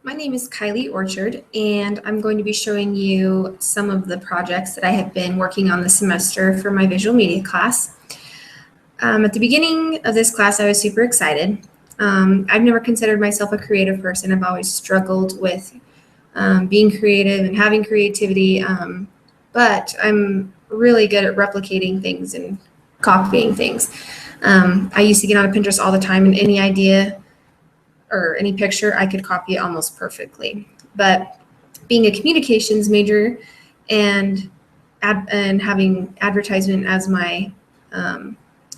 My name is Kylie Orchard, and I'm going to be showing you some of the projects that I have been working on this semester for my visual media class. At the beginning of this class, I was super excited. I've never considered myself a creative person. I've always struggled with being creative and having creativity, but I'm really good at replicating things and copying things. I used to get on Pinterest all the time, and any idea or any picture, I could copy it almost perfectly. But being a communications major and having advertisement as my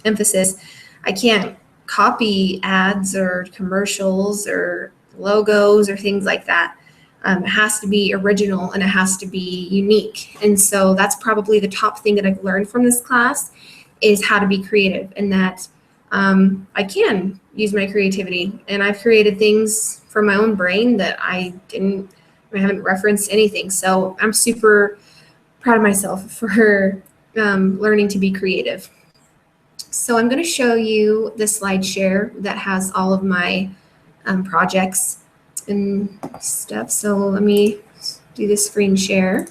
emphasis, I can't copy ads or commercials or logos or things like that. It has to be original and it has to be unique. And so that's probably the top thing that I've learned from this class is how to be creative, and that I can use my creativity. And I've created things from my own brain that I haven't referenced anything. So I'm super proud of myself for learning to be creative. So I'm going to show you the slide share that has all of my projects and stuff. So let me do the screen share.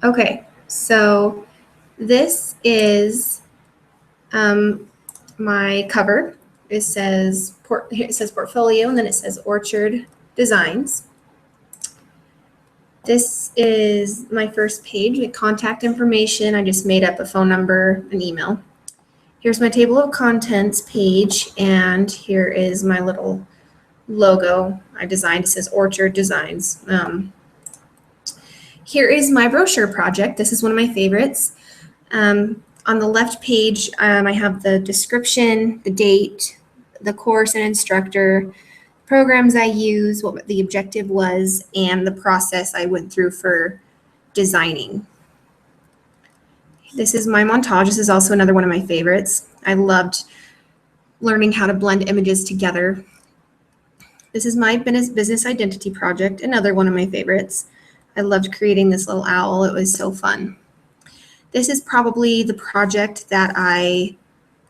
Okay, so this is my cover. It says portfolio, and then it says Orchard Designs. This is my first page with contact information. I just made up a phone number, an email. Here's my table of contents page, and here is my little logo I designed. It says Orchard Designs. Here is my brochure project. This is one of my favorites. On the left page, I have the description, the date, the course and instructor, programs I use, what the objective was, and the process I went through for designing. This is my montage. This is also another one of my favorites. I loved learning how to blend images together. This is my business identity project, another one of my favorites. I loved creating this little owl. It was so fun. This is probably the project that I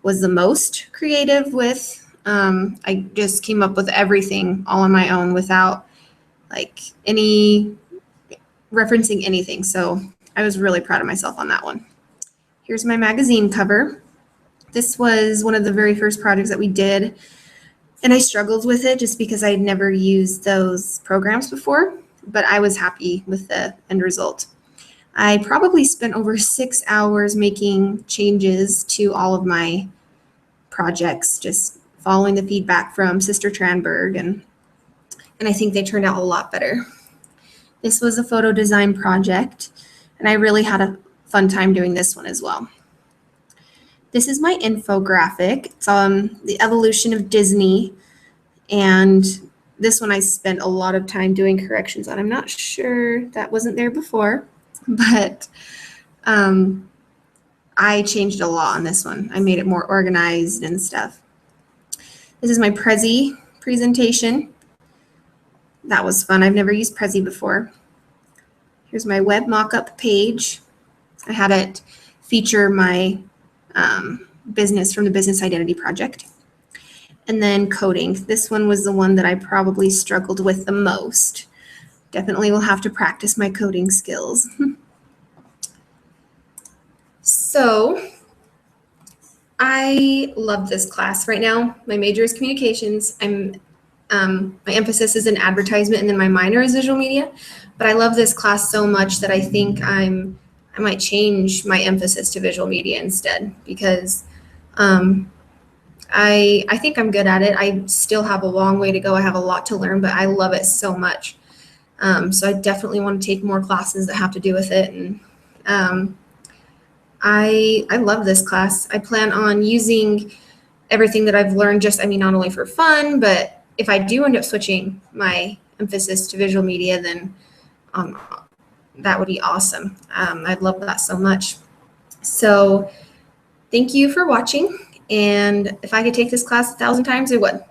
was the most creative with. I just came up with everything all on my own without like any referencing anything. So I was really proud of myself on that one. Here's my magazine cover. This was one of the very first projects that we did, and I struggled with it just because I had never used those programs before, but I was happy with the end result. I probably spent over 6 hours making changes to all of my projects, just following the feedback from Sister Tranberg, and I think they turned out a lot better. This was a photo design project, and I really had a fun time doing this one as well. This is my infographic. It's the evolution of Disney, and this one I spent a lot of time doing corrections on. I'm not sure that wasn't there before, but I changed a lot on this one. I made it more organized and stuff. This is my Prezi presentation. That was fun. I've never used Prezi before. Here's my web mockup page. I had it feature my business from the Business Identity Project. And then coding. This one was the one that I probably struggled with the most. Definitely will have to practice my coding skills. So I love this class right now. My major is communications. My emphasis is in advertisement, and then my minor is visual media. But I love this class so much that I think I might change my emphasis to visual media instead, because I think I'm good at it. I still have a long way to go. I have a lot to learn, but I love it so much. So I definitely want to take more classes that have to do with it. And I love this class. I plan on using everything that I've learned not only for fun, but if I do end up switching my emphasis to visual media, then that would be awesome. I'd love that so much. So thank you for watching. And if I could take this class 1,000 times, I would.